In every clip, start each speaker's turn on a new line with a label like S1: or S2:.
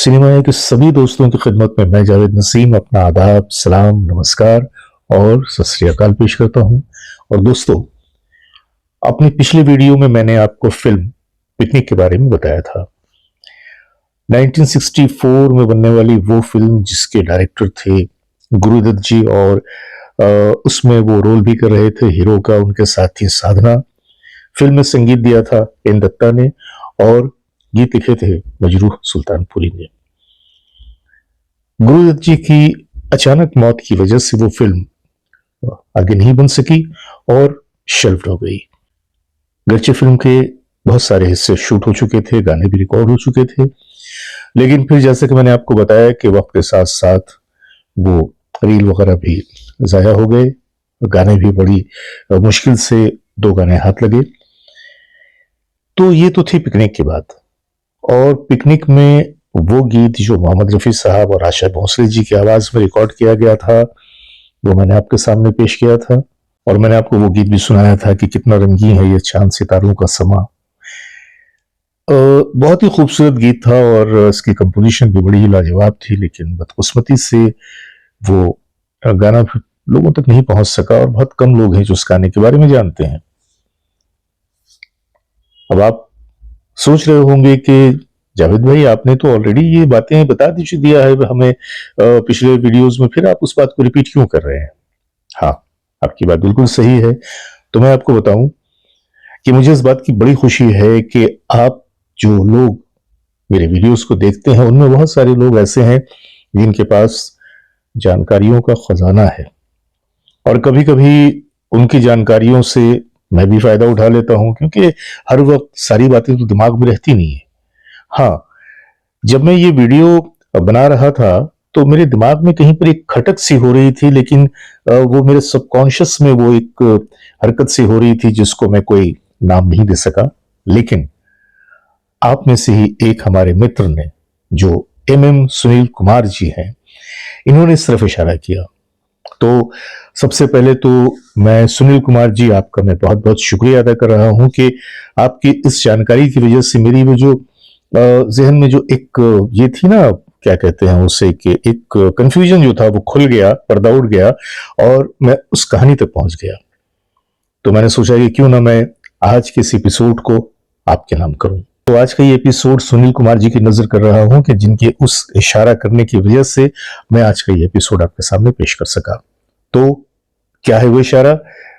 S1: Cinema के सभी दोस्तों की खिदमत में मैं जावेद नसीम अपना आदाब, सलाम, नमस्कार और सत श्री अकाल पेश करता हूं। और दोस्तों, अपनी पिछले वीडियो में मैंने आपको फिल्म पिकनिक के बारे में बताया था। 1964 में बनने वाली वो फिल्म जिसके डायरेक्टर थे गुरुदत्त जी और उसमें वो रोल भी कर रहे थे हीरो का, उनके साथी साधना। फिल्म में संगीत दिया था एन दत्ता ने और गीत लिखे थे मजरूह सुल्तानपुरी ने। गुरुदत्त जी की अचानक मौत की वजह से वो फिल्म आगे नहीं बन सकी और शेल्फ्ड हो गई। गर्चे फिल्म के बहुत सारे हिस्से शूट हो चुके थे, गाने भी रिकॉर्ड हो चुके थे, लेकिन फिर जैसे कि मैंने आपको बताया कि वक्त के साथ साथ वो रील वगैरह भी जाया हो गए, गाने भी बड़ी मुश्किल से 2 गाने हाथ लगे। तो ये तो थी पिकनिक की बात। और पिकनिक में वो गीत जो मोहम्मद रफी साहब और आशा भोसले जी की आवाज में रिकॉर्ड किया गया था, वो मैंने आपके सामने पेश किया था और मैंने आपको वो गीत भी सुनाया था कि कितना रंगीन है ये चांद सितारों का समा। बहुत ही खूबसूरत गीत था और इसकी कंपोजिशन भी बड़ी ही लाजवाब थी, लेकिन बदकिस्मती से वो गाना लोगों तक नहीं पहुंच सका और बहुत कम लोग हैं जो उस गाने के बारे में जानते हैं। अब आप सोच रहे होंगे कि जावेद भाई, आपने तो ऑलरेडी ये बातें बता दिया है हमें पिछले वीडियोस में, फिर आप उस बात को रिपीट क्यों कर रहे हैं? हाँ, आपकी बात बिल्कुल सही है। तो मैं आपको बताऊं कि मुझे इस बात की बड़ी खुशी है कि आप जो लोग मेरे वीडियोस को देखते हैं उनमें बहुत सारे लोग ऐसे हैं जिनके पास जानकारियों का खजाना है और कभी कभी उनकी जानकारियों से मैं भी फायदा उठा लेता हूं, क्योंकि हर वक्त सारी बातें तो दिमाग में रहती नहीं है। हाँ, जब मैं ये वीडियो बना रहा था तो मेरे दिमाग में कहीं पर एक खटक सी हो रही थी, लेकिन वो मेरे सबकॉन्शियस में वो एक हरकत सी हो रही थी जिसको मैं कोई नाम नहीं दे सका। लेकिन आप में से ही एक हमारे मित्र ने, जो MM सुनील कुमार जी हैं, इन्होंने इस तरफ इशारा किया। तो सबसे पहले तो मैं सुनील कुमार जी, आपका मैं बहुत बहुत शुक्रिया अदा कर रहा हूं कि आपकी इस जानकारी की वजह से मेरी वो जो जहन में जो एक ये थी ना, क्या कहते हैं उसे, कि एक कंफ्यूजन जो था वो खुल गया, पर्दा उड़ गया और मैं उस कहानी तक पहुंच गया। तो मैंने सोचा कि क्यों ना मैं आज के इस एपिसोड को आपके नाम करूं। तो आज का ये एपिसोड सुनील कुमार जी की नजर कर रहा हूं कि जिनके उस इशारा करने की वजह से मैं आज का ये एपिसोड आपके सामने पेश कर सका। तो क्या है वो इशारा,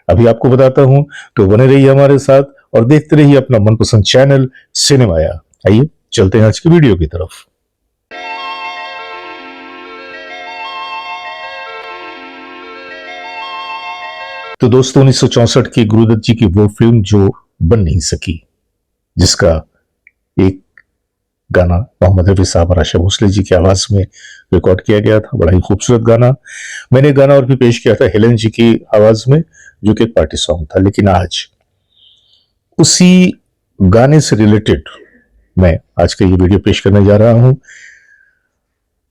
S1: अभी आपको बताता हूं। तो बने रहिए हमारे साथ और देखते रहिए अपना मनपसंद चैनल सिनेमाया। आइए चलते हैं आज की वीडियो की तरफ। तो दोस्तों, 1964 की गुरुदत्त जी की वो फिल्म जो बन नहीं सकी, जिसका एक गाना मोहम्मद रफी साहब और आशा भोसले जी की आवाज में रिकॉर्ड किया गया था, बड़ा ही खूबसूरत गाना। मैंने गाना और भी पेश किया था हेलन जी की आवाज में, जो कि एक पार्टी सॉन्ग था। लेकिन आज उसी गाने से रिलेटेड मैं आज का ये वीडियो पेश करने जा रहा हूं।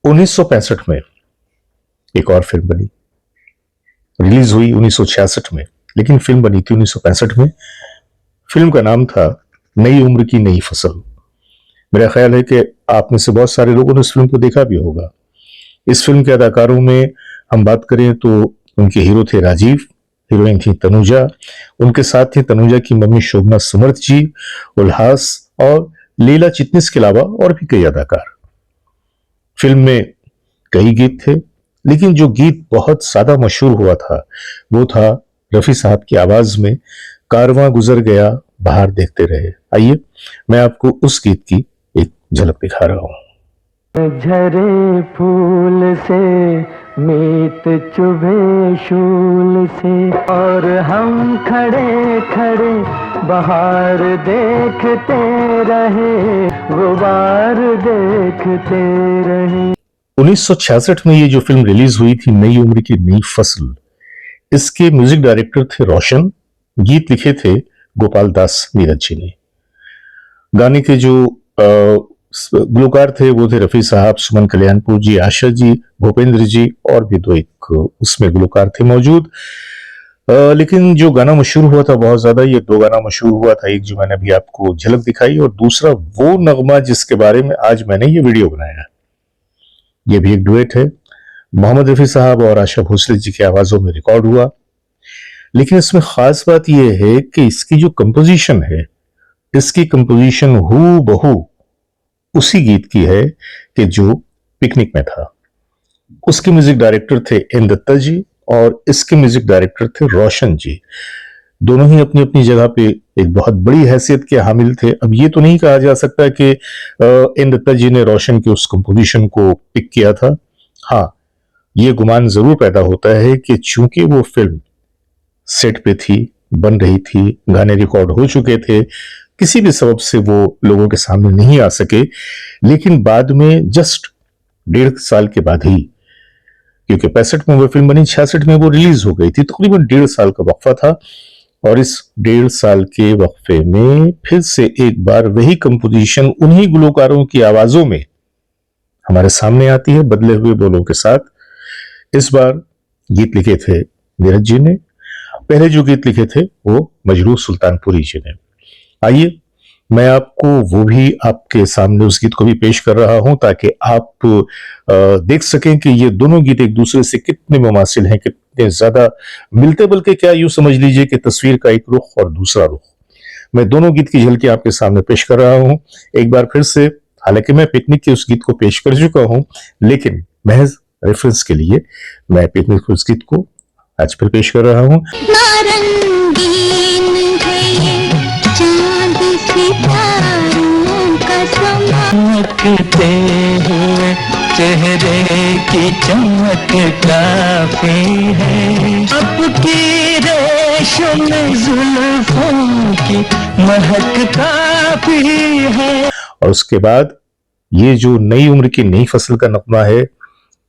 S1: 1965 में एक और फिल्म बनी, रिलीज हुई 1966 में, लेकिन फिल्म बनी थी 1965 में। फिल्म का नाम था नई उम्र की नई फसल। मेरा ख्याल है कि आप में से बहुत सारे लोगों ने इस फिल्म को देखा भी होगा। इस फिल्म के अदाकारों में हम बात करें तो उनके हीरो थे राजीव, हीरोइन थी तनुजा, उनके साथ थी तनुजा की मम्मी शोभना समर्थ जी, उल्हास और लीला चिटनिस के अलावा और भी कई अदाकार। फिल्म में कई गीत थे, लेकिन जो गीत बहुत ज्यादा मशहूर हुआ था वो था रफी साहब की आवाज में कारवां गुजर गया बाहर देखते रहे। आइए मैं आपको उस गीत की एक झलक दिखा रहा हूं।
S2: झरे फूल से मीत चुभे शूल से और हम खड़े खड़े बाहर देखते रहे, गुबार देखते रहे।
S1: 1966 में ये जो फिल्म रिलीज हुई थी नई उम्र की नई फसल, इसके म्यूजिक डायरेक्टर थे रोशन, गीत लिखे थे गोपाल दास नीरज जी ने। गाने के जो गुलकार थे वो थे रफी साहब, सुमन कल्याणपुर जी, आशा जी, भूपेंद्र जी और भी 2 एक उसमें गुलकार थे मौजूद। लेकिन जो गाना मशहूर हुआ था बहुत ज्यादा, ये 2 गाना मशहूर हुआ था। एक जो मैंने अभी आपको झलक दिखाई और दूसरा वो नगमा जिसके बारे में आज मैंने ये वीडियो बनाया। ये भी एक डुएट है, मोहम्मद रफी साहब और आशा भोसले जी की आवाजों में रिकॉर्ड हुआ। लेकिन इसमें खास बात यह है कि इसकी जो कंपोजिशन है, इसकी कंपोजिशन हू बहू उसी गीत की है कि जो पिकनिक में था। उसके म्यूजिक डायरेक्टर थे एन दत्ता जी और इसके म्यूजिक डायरेक्टर थे रोशन जी। दोनों ही अपनी अपनी जगह पे एक बहुत बड़ी हैसियत के हामिल थे। अब ये तो नहीं कहा जा सकता कि एन दत्ता जी ने रोशन के उस कंपोजिशन को पिक किया था। हाँ, ये गुमान जरूर पैदा होता है कि चूंकि वो फिल्म सेट पे थी, बन रही थी, गाने रिकॉर्ड हो चुके थे, किसी भी सबब से वो लोगों के सामने नहीं आ सके, लेकिन बाद में जस्ट 1.5 साल के बाद ही, क्योंकि 65 में वो फिल्म बनी, 66 में वो रिलीज हो गई थी, तकरीबन 1.5 साल का वक्फा था। और इस 1.5 साल के वक्फे में फिर से एक बार वही कंपोजिशन उन्हीं गुलकारों की आवाजों में हमारे सामने आती है, बदले हुए बोलों के साथ। इस बार गीत लिखे थे नीरज जी ने, पहले जो गीत लिखे थे वो मजरूह सुल्तानपुरी जी ने। आइए मैं आपको वो भी आपके सामने उस गीत को भी पेश कर रहा हूं ताकि आप देख सकें कि ये दोनों गीत एक दूसरे से कितने मुमासिल हैं, कितने ज्यादा मिलते, बल्कि क्या यूं समझ लीजिए कि तस्वीर का एक रुख और दूसरा रुख। मैं दोनों गीत की झलकी आपके सामने पेश कर रहा हूं एक बार फिर से। हालांकि मैं पिकनिक के उस गीत को पेश कर चुका हूं, लेकिन महज रेफरेंस के लिए मैं पिकनिक के उस गीत को आज फिर पेश कर रहा हूं।
S2: चमकते हुए चेहरे की चमक काफी है, आपकी रेशम जुल्फों की महक काफी है।
S1: और उसके बाद ये जो नई उम्र की नई फसल का नगमा है,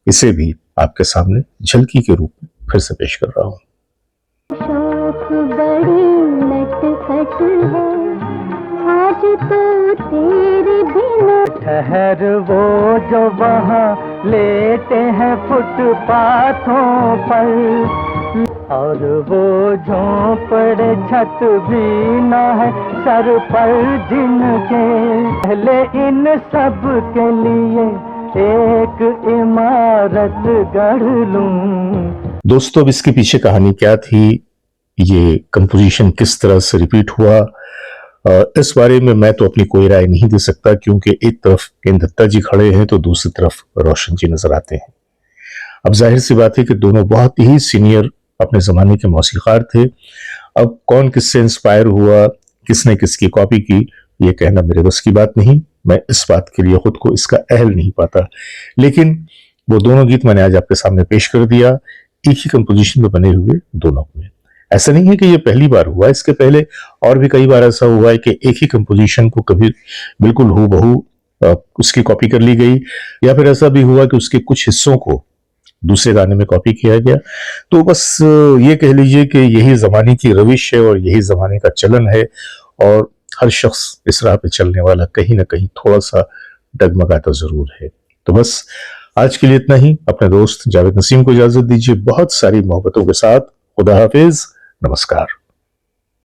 S1: इसे भी आपके सामने झलकी के रूप में फिर से पेश कर रहा हूं।
S3: शौक बड़ी नटखट है, आज तो तेरे बिना।
S2: ठहर वो जो वहाँ लेटे हैं फुटपाथों पर, और वो झोंपड़े छत भी न है सर पर जिनके, पहले इन सब के लिए एक इमारत गढ़ लूं।
S1: दोस्तों, अब इसके पीछे कहानी क्या थी, ये कंपोजिशन किस तरह से रिपीट हुआ, इस बारे में मैं तो अपनी कोई राय नहीं दे सकता, क्योंकि एक तरफ एन दत्ता जी खड़े हैं तो दूसरी तरफ रोशन जी नजर आते हैं। अब जाहिर सी बात है कि दोनों बहुत ही सीनियर अपने जमाने के मौसीकार थे। अब कौन किससे इंस्पायर हुआ, किसने किसकी कॉपी की, ये कहना मेरे बस की बात नहीं। मैं इस बात के लिए खुद को इसका अहल नहीं पाता, लेकिन वो दोनों गीत मैंने आज आपके सामने पेश कर दिया, एक ही कंपोजिशन में बने हुए दोनों में। ऐसा नहीं है कि ये पहली बार हुआ, इसके पहले और भी कई बार ऐसा हुआ है कि एक ही कंपोजिशन को कभी बिल्कुल हूबहू उसकी कॉपी कर ली गई, या फिर ऐसा भी हुआ कि उसके कुछ हिस्सों को दूसरे गाने में कॉपी किया गया। तो बस ये कह लीजिए कि यही जमाने की रविश है और यही जमाने का चलन है, और हर शख्स इस राह पे चलने वाला कहीं ना कहीं थोड़ा सा डगमगाता जरूर है। तो बस आज के लिए इतना ही। अपने दोस्त जावेद नसीम को इजाजत दीजिए बहुत सारी मोहब्बतों के साथ। खुदा हाफिज, नमस्कार।